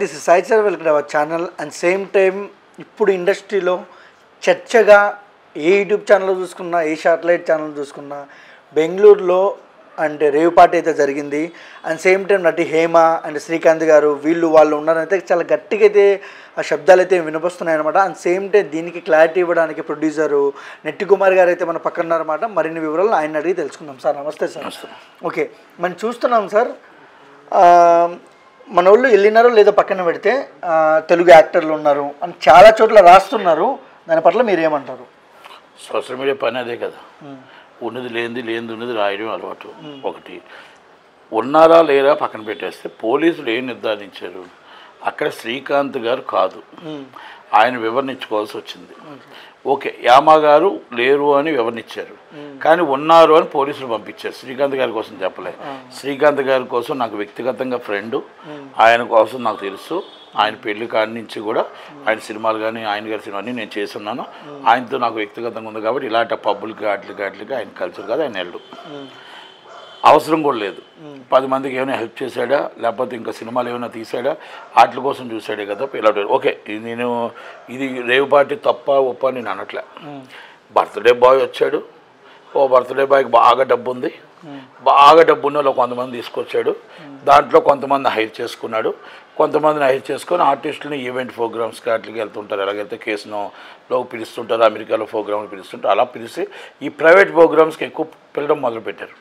This is Sai sir, welcome to our channel. And same time ఇప్పుడు ఇండస్ట్రీలో చర్చగా ఏ YouTube channel చూసుకున్నా, ఏ satellite channel చూసుకున్నా బెంగళూరులో అంటే రేవ్ పార్టీ అయితే జరిగింది. అండ్ సేమ్ టైం నటి హేమ అండ్ శ్రీకాంత్ గారు వాళ్ళు ఉన్నారైతే చాలా గట్టిగా అయితే ఆ శబ్దాలు అయితే వినిపిస్తున్నాయి అనమాట. అండ్ సేమ్ టైం దీనికి క్లారిటీ ఇవ్వడానికి ప్రొడ్యూసరు నెట్టి కుమార్ గారు అయితే మన పక్కన ఉన్నారన్నమాట. మరిన్ని వివరాలు ఆయన అడిగి తెలుసుకుందాం. సార్ నమస్తే సార్. ఓకే, మనం చూస్తున్నాం సార్, మన వాళ్ళు వెళ్ళినారో లేదో పక్కన పెడితే తెలుగు యాక్టర్లు ఉన్నారు అని చాలా చోట్ల రాస్తున్నారు. దాని పట్ల మీరు ఏమంటారు? సోషల్ మీడియా పని అదే కదా, ఉన్నది లేనిది ఉన్నది రాయడం అలవాటు. ఒకటి ఉన్నారా లేరా పక్కన పెట్టేస్తే పోలీసులు ఏం నిర్ధారించారు, అక్కడ శ్రీకాంత్ గారు కాదు, ఆయన వివరించుకోవాల్సి వచ్చింది. ఓకే, యామా గారు లేరు అని వివరించారు, కానీ ఉన్నారు అని పోలీసులు పంపించారు. శ్రీకాంత్ గారి కోసం చెప్పలే. శ్రీకాంత్ గారి కోసం నాకు వ్యక్తిగతంగా ఫ్రెండ్, ఆయన కోసం నాకు తెలుసు. ఆయన పెళ్లి కాడి నుంచి కూడా ఆయన సినిమాలు కానీ ఆయన గారి సినిమా అన్నీ నేను చేస్తున్నాను. ఆయనతో నాకు వ్యక్తిగతంగా ఉంది కాబట్టి ఇలాంటి పబ్బులకి వాటికి ఆయన కల్చర్ కాదు, ఆయన వెళ్ళు అవసరం కూడా లేదు. 10 మందికి ఏమైనా హెల్ప్ చేశాడా, లేకపోతే ఇంకా సినిమాలు ఏమైనా తీసాడా, వాటి కోసం చూసాడే కదా ఇలాంటి. ఓకే, నేను ఇది రేవ్ పార్టీ తప్ప ఒప్ప నేను అనట్లే. బర్త్డే బాయ్ వచ్చాడు, బర్త్డే బాయ్కి బాగా డబ్బు ఉంది, బాగా డబ్బు ఉన్న వాళ్ళు కొంతమంది తీసుకొచ్చాడు. దాంట్లో కొంతమంది హైర్ చేసుకున్నాడు, కొంతమందిని హైర్ చేసుకొని ఆర్టిస్టులని ఈవెంట్ ప్రోగ్రామ్స్కి వాటికి వెళ్తుంటారు. ఎలాగైతే కేసులో పిలుస్తుంటారు, అమెరికాలో ప్రోగ్రామ్లు పిలుస్తుంటారు, అలా పిలిచి ఈ ప్రైవేట్ ప్రోగ్రామ్స్కి ఎక్కువ పిలవడం మొదలుపెట్టారు.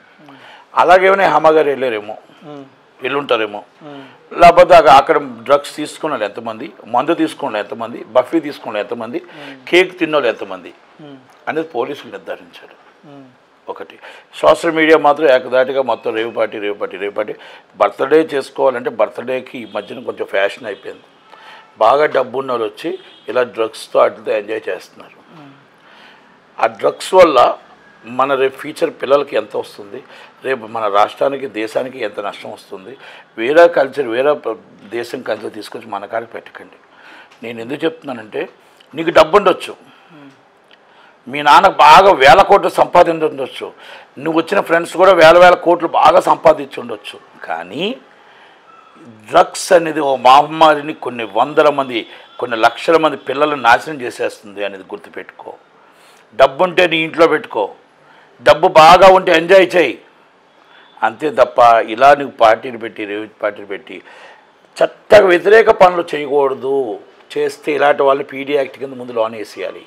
అలాగేమైనా హేమ గారు వెళ్ళుంటారేమో, లేకపోతే అక్కడ డ్రగ్స్ తీసుకున్న వాళ్ళు ఎంతమంది, మందు తీసుకున్న వాళ్ళు ఎంతమంది, బఫీ తీసుకున్న వాళ్ళు ఎంతమంది, కేక్ తిన్న వాళ్ళు ఎంతమంది అనేది పోలీసులు నిర్ధారించారు. ఒకటి సోషల్ మీడియా మాత్రం ఏకదాటిగా మొత్తం రేవ్ పార్టీ బర్త్డే చేసుకోవాలంటే బర్త్డేకి ఈ మధ్యన కొంచెం ఫ్యాషన్ అయిపోయింది. బాగా డబ్బు ఉన్న వాళ్ళు వచ్చి ఇలా డ్రగ్స్తో వాటితో ఎంజాయ్ చేస్తున్నారు. ఆ డ్రగ్స్ వల్ల మన రేపు ఫ్యూచర్ పిల్లలకి ఎంత వస్తుంది, రేపు మన రాష్ట్రానికి దేశానికి ఎంత నష్టం వస్తుంది. వేరే కల్చర్, వేరే దేశం కల్చర్ తీసుకొచ్చి మన కాడికి పెట్టకండి. నేను ఎందుకు చెప్తున్నానంటే, నీకు డబ్బు ఉండొచ్చు, మీ నాన్న బాగా 1000 కోట్లు సంపాదించవచ్చు, నువ్వు వచ్చిన ఫ్రెండ్స్ కూడా 1000 కోట్లు బాగా సంపాదించి ఉండొచ్చు, కానీ డ్రగ్స్ అనేది ఓ మహమ్మారిని కొన్ని వందల మంది, కొన్ని లక్షల మంది పిల్లలను నాశనం చేసేస్తుంది అనేది గుర్తుపెట్టుకో. డబ్బు ఉంటే నీ ఇంట్లో పెట్టుకో, డబ్బు బాగా ఉంటే ఎంజాయ్ చేయి, అంతే తప్ప ఇలా నువ్వు పార్టీలు పెట్టి రేవ్ పార్టీలు పెట్టి చట్ట వ్యతిరేక పనులు చేయకూడదు. చేస్తే ఇలాంటి వాళ్ళు పీడీ యాక్ట్ కింద ముందు లోన్ వేసేయాలి.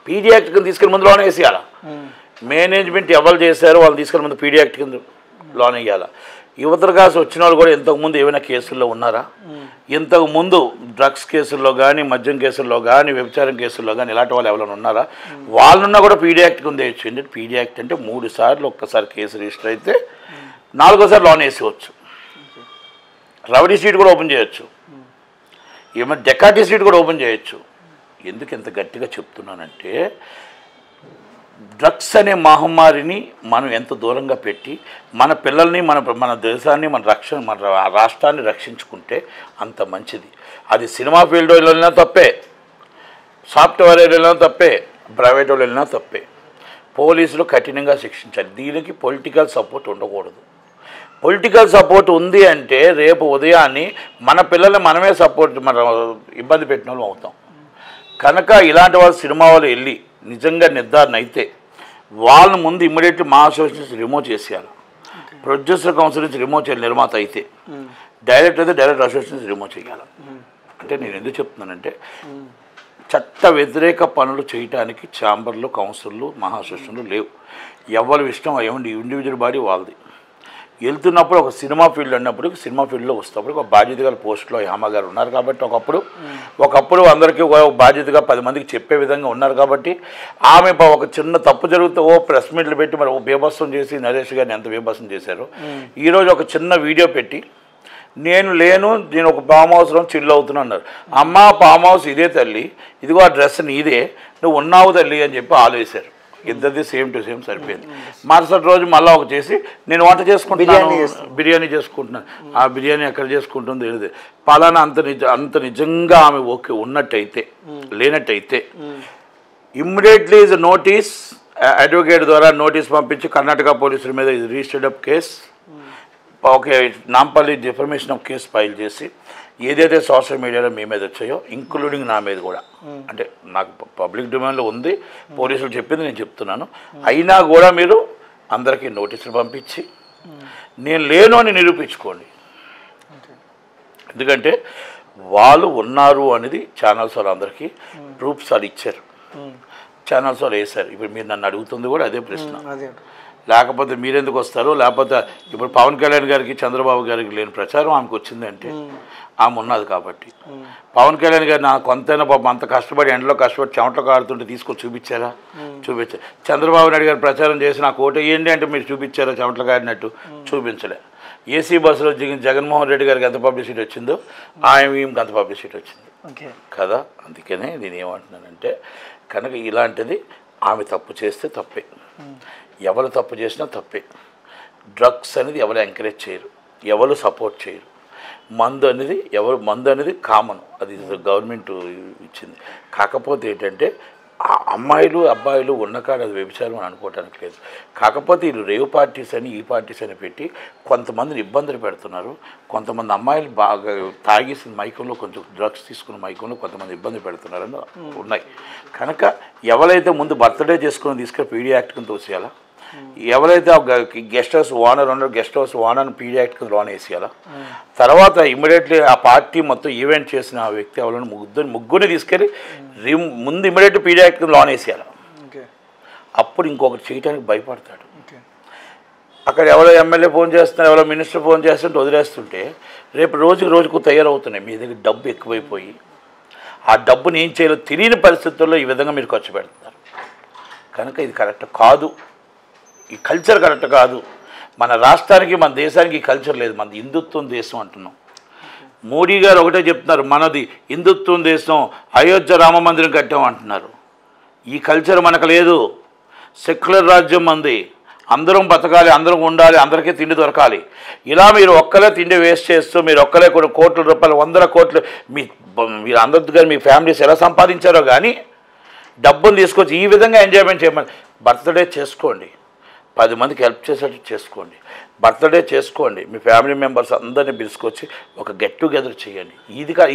పీడీ యాక్ట్ కింద తీసుకెళ్ళి ముందు లోన్ వేసేయాలా? మేనేజ్మెంట్ ఎవరు చేశారో వాళ్ళు తీసుకెళ్ళి ముందు పీడీ యాక్ట్ కింద లోన్ వేయాలా? యువతల కాసి వచ్చిన వాళ్ళు కూడా ఇంతకుముందు ఏమైనా కేసుల్లో ఉన్నారా? ఇంతకుముందు డ్రగ్స్ కేసుల్లో కానీ, మద్యం కేసుల్లో కానీ, వ్యభిచారం కేసుల్లో కానీ ఇలాంటి వాళ్ళు ఎవరైనా ఉన్నారా? వాళ్ళున్నా కూడా పీడీ యాక్ట్ కింద వేయచ్చు. ఎందుకంటే పీడీ యాక్ట్ అంటే 3 సార్లు ఒక్కసారి కేసు రిజిస్టర్ అయితే 4వసారి లోన్ వేసేవచ్చు. రౌడీ సీట్ కూడా ఓపెన్ చేయొచ్చు, ఏమైనా డెకాటీ సీట్ కూడా ఓపెన్ చేయొచ్చు. ఎందుకు ఇంత గట్టిగా చెప్తున్నానంటే, డ్రగ్స్ అనే మహమ్మారిని మనం ఎంత దూరంగా పెట్టి మన పిల్లల్ని, మన దేశాన్ని, మన రాష్ట్రాన్ని రక్షించుకుంటే అంత మంచిది. అది సినిమా ఫీల్డ్ వెళ్ళినా తప్పే, సాఫ్ట్వేర్ వెళ్ళినా తప్పే, ప్రైవేట్ వాళ్ళు వెళ్ళినా తప్పే. పోలీసులు కఠినంగా శిక్షించాలి. దీనికి పొలిటికల్ సపోర్ట్ ఉండకూడదు. పొలిటికల్ సపోర్ట్ ఉంది అంటే రేపు ఉదయాన్ని మన పిల్లల్ని మనమే ఇబ్బంది పెట్టిన వాళ్ళు అవుతాం. కనుక ఇలాంటి వాళ్ళు సినిమా వాళ్ళు వెళ్ళి నిజంగా నిర్ధారణ అయితే వాళ్ళని ముందు ఇమ్మీడియట్లీ మా అసోసియేషన్ నుంచి రిమూవ్ చేసేయాలి. ప్రొడ్యూసర్ కౌన్సిల్ నుంచి రిమూవ్ చేయాలి. నిర్మాత అయితే డైరెక్ట్ అయితే డైరెక్ట్ అసోసియేషన్ నుంచి రిమూవ్ చేయాలి. అంటే నేను ఎందుకు చెప్తున్నానంటే, చట్ట వ్యతిరేక పనులు చేయడానికి ఛాంబర్లు, కౌన్సిళ్ళు, మహా అసోసియేషన్లు లేవు. ఎవరి ఇష్టం ఏమండి, ఇండివిజువల్ బాడీ వాళ్ళది. వెళ్తున్నప్పుడు ఒక సినిమా ఫీల్డ్ అన్నప్పుడు, సినిమా ఫీల్డ్లో వస్తున్నప్పుడు ఒక బాధ్యత గల పోస్టులో హేమ గారు ఉన్నారు కాబట్టి ఒకప్పుడు అందరికీ ఒక బాధ్యతగా 10 మందికి చెప్పే విధంగా ఉన్నారు కాబట్టి ఆమె ఒక చిన్న తప్పు జరిగితే ప్రెస్ మీట్లు పెట్టి మరి బీభత్సం చేసి నరేష్ గారిని ఎంత బీభత్సం చేశారు. ఈరోజు ఒక చిన్న వీడియో పెట్టి నేను ఒక ఫామ్ హౌస్లో చిల్లు అవుతున్నా అన్నారు. అమ్మ ఫామ్ హౌస్ ఇదే తల్లి, ఇదిగో ఆ డ్రెస్ నీదే, నువ్వు ఉన్నావు తల్లి అని చెప్పి ఆలోచించారు. ఇద్దరిది సేమ్ టు సేమ్ సరిపోయింది. మరుసటి రోజు మళ్ళీ ఒక చేసి నేను వంట చేసుకుంటున్నాను, బిర్యానీ చేసుకుంటున్నాను. ఆ బిర్యానీ ఎక్కడ చేసుకుంటుందో తెలియదు. పలానా అంత నిజంగా ఆమె ఓకే ఉన్నట్టయితే, లేనట్టయితే ఇమ్మీడియట్లీ ఈజ్ నోటీస్, అడ్వకేట్ ద్వారా నోటీస్ పంపించి కర్ణాటక పోలీసుల మీద registered up case okay Nampally defamation of case file చేసి ఏదైతే సోషల్ మీడియాలో మీ మీద వచ్చాయో ఇంక్లూడింగ్ నా మీద కూడా, అంటే నాకు పబ్లిక్ డిమాండ్లో ఉంది, పోలీసులు చెప్పింది నేను చెప్తున్నాను, అయినా కూడా మీరు అందరికీ నోటీసులు పంపించి నేను లేను అని నిరూపించుకోండి. ఎందుకంటే వాళ్ళు ఉన్నారు అనేది ఛానల్స్ వాళ్ళు అందరికీ ప్రూఫ్స్ వాళ్ళు ఇచ్చారు, ఛానల్స్ వాళ్ళు వేశారు. ఇప్పుడు మీరు నన్ను అడుగుతుంది కూడా అదే ప్రశ్న. లేకపోతే మీరెందుకు వస్తారు, లేకపోతే ఇప్పుడు పవన్ కళ్యాణ్ గారికి చంద్రబాబు గారికి లేని ప్రచారం ఆమెకు వచ్చిందంటే ఆమె ఉన్నది కాబట్టి. పవన్ కళ్యాణ్ గారు నాకు కొంతైనా పాపం అంత కష్టపడి ఎండలో కష్టపడి చెమటలో కాడుతుంటే తీసుకొని చూపించారా? చూపించారు. చంద్రబాబు నాయుడు గారు ప్రచారం చేసి నాకు ఓటు వేయండి అంటే మీరు చూపించారా చెమటలో కాడినట్టు? చూపించలే. ఏసీ బస్సులో జగన్మోహన్ రెడ్డి గారికి ఎంత పబ్లిసిటీ వచ్చిందో ఈమెకి అంత పబ్లిసిటీ వచ్చింది కదా. అందుకనే నేను ఏమంటున్నానంటే కనుక ఇలాంటిది ఆమె తప్పు చేస్తే తప్పే, ఎవరు తప్పు చేసినా తప్పే. డ్రగ్స్ అనేది ఎవరు ఎంకరేజ్ చేయరు, ఎవరు సపోర్ట్ చేయరు. మందు అనేది కామన్, అది గవర్నమెంట్ ఇచ్చింది. కాకపోతే ఏంటంటే అమ్మాయిలు అబ్బాయిలు ఉన్నకాడ అది వ్యభిచారం అని అనుకోవటానికి లేదు. కాకపోతే వీళ్ళు రేవ్ పార్టీస్ అని ఈ పార్టీస్ అని పెట్టి కొంతమందిని ఇబ్బందులు పెడుతున్నారు. కొంతమంది అమ్మాయిలు బాగా తాగేసిన మైకంలో కొంచెం డ్రగ్స్ తీసుకున్న మైకంలో కొంతమంది ఇబ్బంది పెడుతున్నారని ఉన్నాయి. కనుక ఎవరైతే ముందు బర్త్డే చేసుకుని తీసుకొని పీడీ యాక్ట్ కింద తోసేయాలా, ఎవరైతే గెస్ట్ హౌస్ ఓనర్ ఉన్నారో గెస్ట్ హౌస్ ఓనర్ని పీడీ యాక్ట్ కింద లోన్ వేసేయాలా, తర్వాత ఇమ్మీడియట్లీ ఆ పార్టీ మొత్తం ఈవెంట్ చేసిన ఆ వ్యక్తి ఎవరైనా ముగ్గురిని తీసుకెళ్ళి ముందు ఇమ్మీడియట్ పీడీ యాక్ట్ కింద లోన్ వేసేయాలి. అప్పుడు ఇంకొకటి చేయడానికి భయపడతాడు. అక్కడ ఎవరో ఎమ్మెల్యే ఫోన్ చేస్తున్నారు, ఎవరో మినిస్టర్ ఫోన్ చేస్తుంటే వదిలేస్తుంటే రేపు రోజుకు తయారవుతున్నాయి. మీ దగ్గర డబ్బు ఎక్కువైపోయి ఆ డబ్బుని ఏం చేయాలో తెలియని పరిస్థితుల్లో ఈ విధంగా మీరు ఖర్చు పెడుతున్నారు. కనుక ఇది కరెక్ట్ కాదు, ఈ కల్చర్ కరెక్ట్ కాదు. మన రాష్ట్రానికి మన దేశానికి ఈ కల్చర్ లేదు. మనది హిందుత్వం దేశం అంటున్నాం. మోడీ గారు ఒకటే చెప్తున్నారు, మనది హిందుత్వం దేశం, అయోధ్య రామ మందిరం కట్టాం అంటున్నారు. ఈ కల్చర్ మనకు లేదు. సెక్యులర్ రాజ్యం మంది, అందరం బతకాలి, అందరం ఉండాలి, అందరికీ తిండి దొరకాలి. ఇలా మీరు ఒక్కలే తిండి వేస్ట్ చేస్తూ మీరు ఒక్కలే కొన్ని కోట్ల రూపాయలు 100 కోట్లు మీరు అందరి దగ్గర మీ ఫ్యామిలీస్ ఎలా సంపాదించారో కానీ డబ్బును తీసుకొచ్చి ఈ విధంగా ఎంజాయ్మెంట్ చేయమని. బర్త్డే చేసుకోండి, 10 మందికి హెల్ప్ చేసేట్టు చేసుకోండి, బర్త్డే చేసుకోండి, మీ ఫ్యామిలీ మెంబర్స్ అందరినీ పిలుచుకొచ్చి ఒక గెట్ టుగెదర్ చేయండి.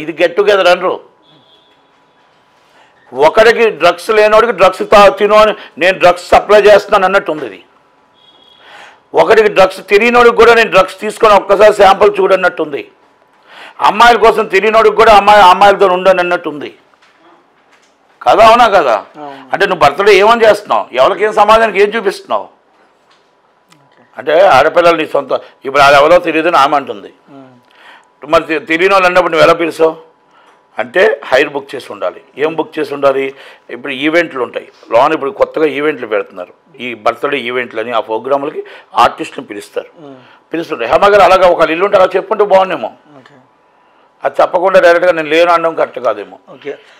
ఇది గెట్ టుగెదర్ అనరు. ఒకడికి డ్రగ్స్ లేనివాడికి డ్రగ్స్ తిను అని నేను డ్రగ్స్ సప్లై చేస్తున్నాను అన్నట్టు ఉంది. ఇది ఒకడికి డ్రగ్స్ తెలియనోడికి కూడా నేను డ్రగ్స్ తీసుకొని ఒక్కసారి శాంపుల్ చూడన్నట్టుంది. అమ్మాయిల కోసం తెలియనోడికి కూడా అమ్మాయిలతో ఉండని అన్నట్టుంది కదా. అవునా కదా? అంటే నువ్వు బర్త్డే ఏమని చేస్తున్నావు, ఎవరికేం సమాధానానికి ఏం చూపిస్తున్నావు? అంటే ఆడపిల్లలు నీ సొంత, ఇప్పుడు అది ఎవరో తెలియదని ఆమె అంటుంది. మరి తెలియని వాళ్ళు అన్నప్పుడు నువ్వు ఎలా పిలుస్తావు? అంటే హైర్ బుక్ చేసి ఉండాలి. ఏం బుక్ చేసి ఉండాలి? ఇప్పుడు ఈవెంట్లు ఉంటాయి లోన్, ఇప్పుడు కొత్తగా ఈవెంట్లు పెడుతున్నారు, ఈ బర్త్డే ఈవెంట్లు అని. ఆ ప్రోగ్రాములకి ఆర్టిస్టులను పిలుస్తుంటాయి. హేమ గారు అలాగా ఒక ఇల్లు ఉంటే అలా చెప్పుంటే బాగుండేమో. అది చెప్పకుండా డైరెక్ట్గా నేను లేను అనడం కరెక్ట్ కాదేమో.